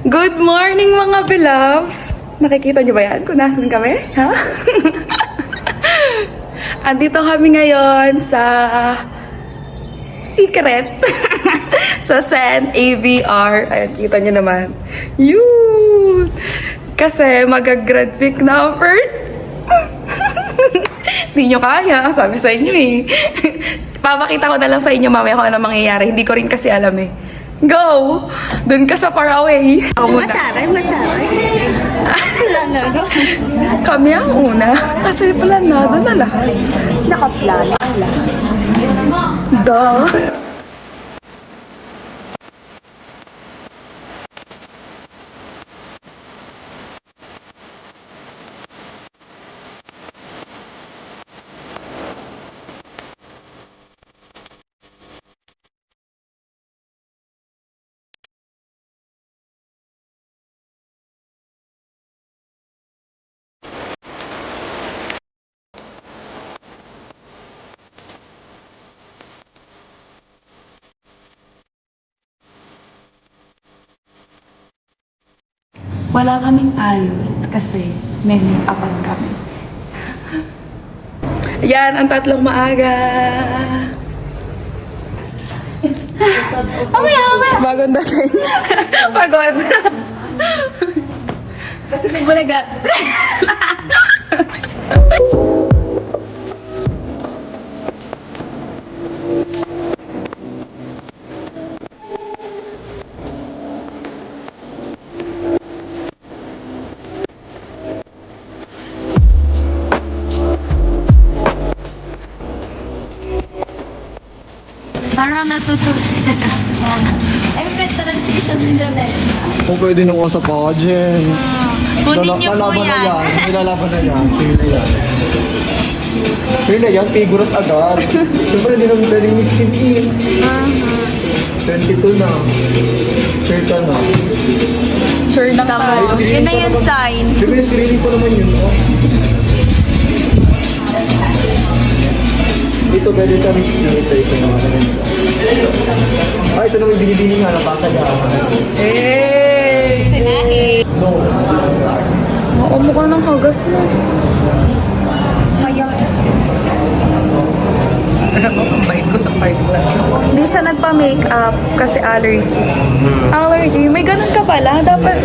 Good morning mga beloves! Nakikita niyo ba yan kung nasan kami? Ha? Andito kami ngayon sa Secret. Sa Sen AVR. Ayan, kita niyo naman. Yun! Kasi mag-grad pick na first. Hindi nyo kaya, sabi sa inyo eh. Papakita ko na lang sa inyo mamaya kung ano mangyayari. Hindi ko rin kasi alam eh. Go! Dun ka sa far away. Ako muna. Mataray. Planado. Kami ang una. Kasi planado na lahat. Nakaplano ang lahat. Duh. Wala kaming ayos kasi may make-upan kami. Yan, ang tatlong maaga. Mamaya. Bagong dating. Pagod. Kasi may bulaga. Parang natutulog. Ay, may transition din doon eh. Kung pwede nung usap ako, Jen. Kunin niyo po Lalaban na yan. yan. Nilalaban na yan. Sure na yan. Sure na yan. Figuras agad. Siyempre, hindi naman pwedeng miskin-in. 22 na. Sure ka na. Sure na Tama. tayo. Yun na yung sign. Siyempre, screening ko naman yun. Oh. Ito, pwede sa miskin. Ito naman. Ah, ito naman binibini nga. Napasa niya. Eh! Sinahi. No. Oo, mukha ng hagas na. Mayang. Alam mo, ang bait ko sa part na. Hindi siya nagpa-makeup kasi allergy. Allergy? May ganun ka pala? Dapat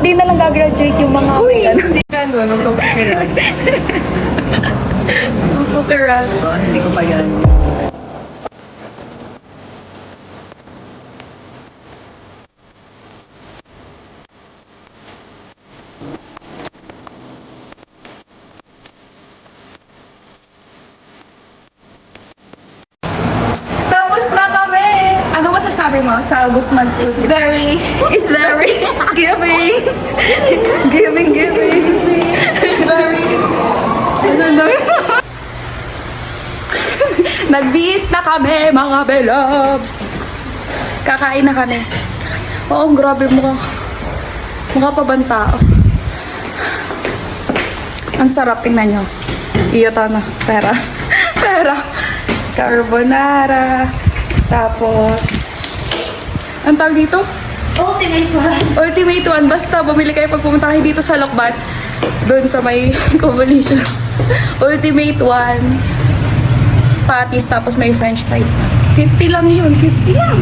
di na lang gagraduate yung mga may ganun. Anong kapakiran? Fukeral. Hindi ko pa yan. Tapos na kami! Ano masasabi mo sa Guzman City? It's very giving. Giving. It's very... Ano na? Nagbihis na kami, mga belobs. Kakain na kami. Oo, grabe mukha. Mukha pa bang tao. Ang sarap, tingnan nyo. Iyota na. Pera. Carbonara. Tapos, ang tawag dito? Ultimate one. Basta bumili kayo pag pumunta kayo dito sa Lokban. Doon sa may Covolutions. Ultimate one. Patties, tapos may french fries na. 50 lang yun. 50 lang.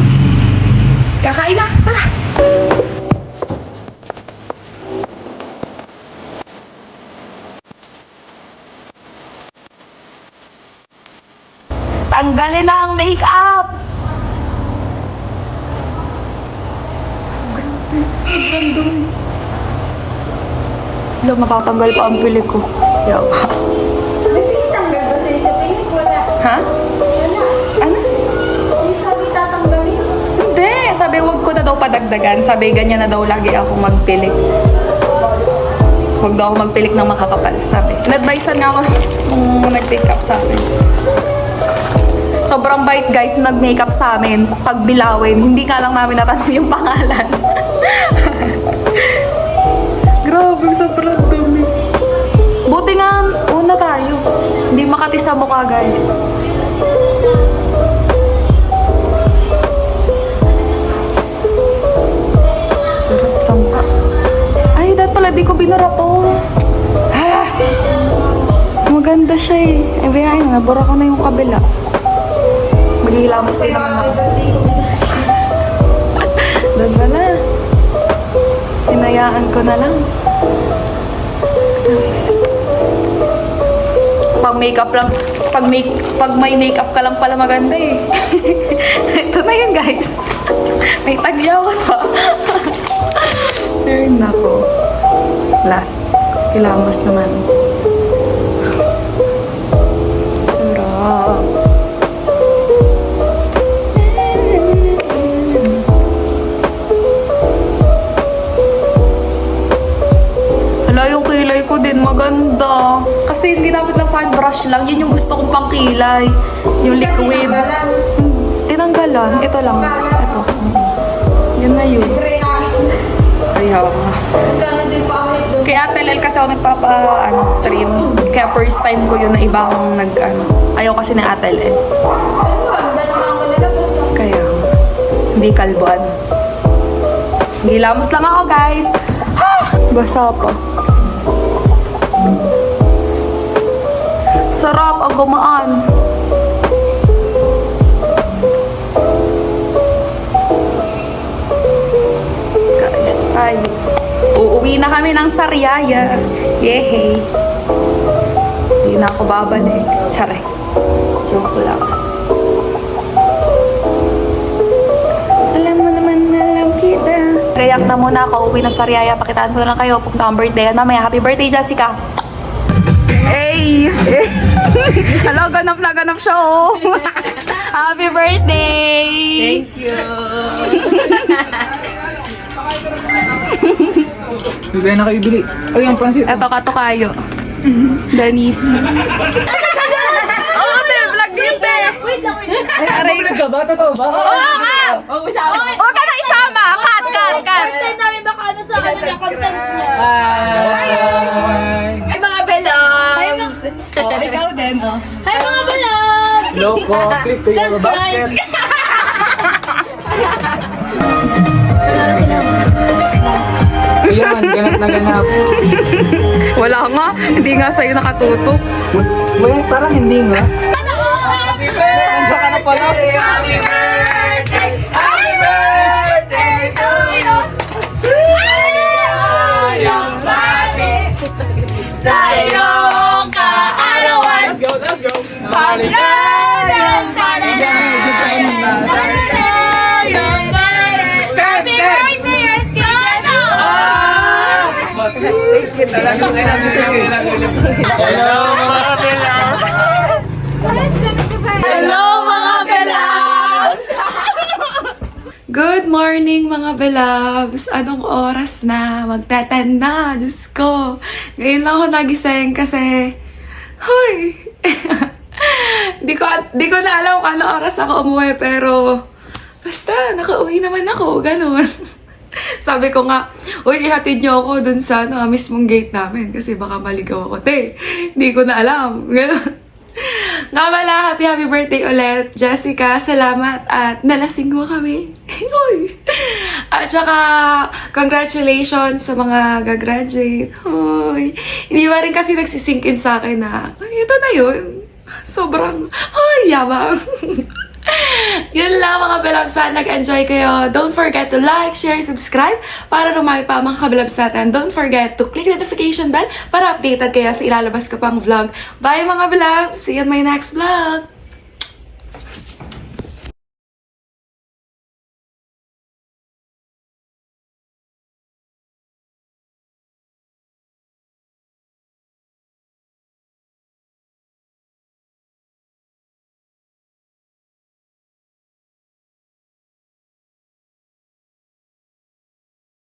Kakain na. Tara. Tanggalin na ang makeup. Alam, matatanggal pa ang pili ko. Yawa. Tanggal ba sa'yo sa pilik? Wala. Ha? Wala. Ano? Yung sabi tatanggalin. Hindi. Sabi, wag ko na daw padagdagan. Sabi, ganyan na daw lagi ako magpilik. Huwag daw ako magpilik ng makakapal. Sabi. In-advisean nga ako nung nag-pick up sa akin. Sobrang bait guys, nag-makeup sa amin. Pag bilawin, hindi nga lang namin natanong yung pangalan. Grabe, sobrang dumi. Buti nga, una tayo. Hindi makati sa mukha guys. Hindi ko binura to. Ah! Maganda siya eh. Eh, biyahin na. Nabura ko na yung kabila. Maghihilamos din naman ako. Doon ba na? Hinayaan ko na lang. Pang makeup lang. Pag may makeup ka lang pala maganda eh. Ito na yun guys. May tagyawan pa. Turn na ko. Last. Kilamos naman. Sarap. Hala, yung kilay ko din maganda. Kasi hindi dapat lang sa akin brush lang. Yun yung gusto kong pangkilay. Yung liquid. Tinanggalan. Ito lang. Ito. Yun na yun. Ayaw. Kay Ate Lel kasi ako trim. Kaya first time ko yun na ibang ayaw kasi na Ate Lel. Kaya, hindi kalbuan. Gilamos lang ako, guys. Ha! Basa pa. Sarap ang gumaan. Guys, ay. Uuwi na kami ng Sariaya. Yehey. Hindi na ako babalik. Charay. Joke lang. Alam mo naman, alam kita. Gayak na muna ako. Uwi ng Sariaya. Pakitaan ko na lang kayo. Pupunta ang birthday. At mamaya, happy birthday, Jessica. Hey! Hello, ganap na ganap siya, oh. Happy birthday! Thank you. Bigay na kayo bili. Ay, ang pansit. Eto ka to kayo. Denise. Oo, te! Vlog din, te! Wait lang. Ay, aray ka ba? Totoo ba? Oo nga! Oh, isama. Huwag ka na isama! Cut! First time namin baka sa niya, content niya. Hi! Hi mga beloves! Ikaw din, oh. Hi mga beloves! Hello po. Click to your basket. Ayan, ganap na ganap. Wala nga. Hindi nga sa'yo nakatutok. Wait, parang hindi nga. Happy birthday! Ang baka na pala. Happy birthday! Happy birthday to you! Yung bati sa iyong kaarawan. Let's go, let's go. Pagdadan, pagdadan, pagdadan, yung bati. Happy birthday, Eskino! Hello, mga Belas! Hello, mga Belabs! Good morning, mga Belabs! Anong oras na? Magte-10 na, Diyos ko. Ngayon lang ako nagising kasi, huy! Di ko na alam kung ano oras ako umuwi, pero basta, nakauwi naman ako, ganun. Sabi ko nga, uy, ihatid niyo ako dun sa mismong gate namin kasi baka maligaw ako. Te, hindi ko na alam. Ganun. Nga pala, happy birthday ulit, Jessica. Salamat at nalasing mo kami. Uy. At saka, congratulations sa mga gagraduate. Uy. Hindi ba rin kasi nagsisinkin sa akin na, ay, ito na yun. Sobrang, yabang. Yun lang mga Belabs, sana nag-enjoy kayo. Don't forget to like, share, subscribe para lumami pa mga ka-Belabs natin. Don't forget to click notification bell para updated kayo sa ilalabas ko pang vlog. Bye mga Belabs! See you in my next vlog!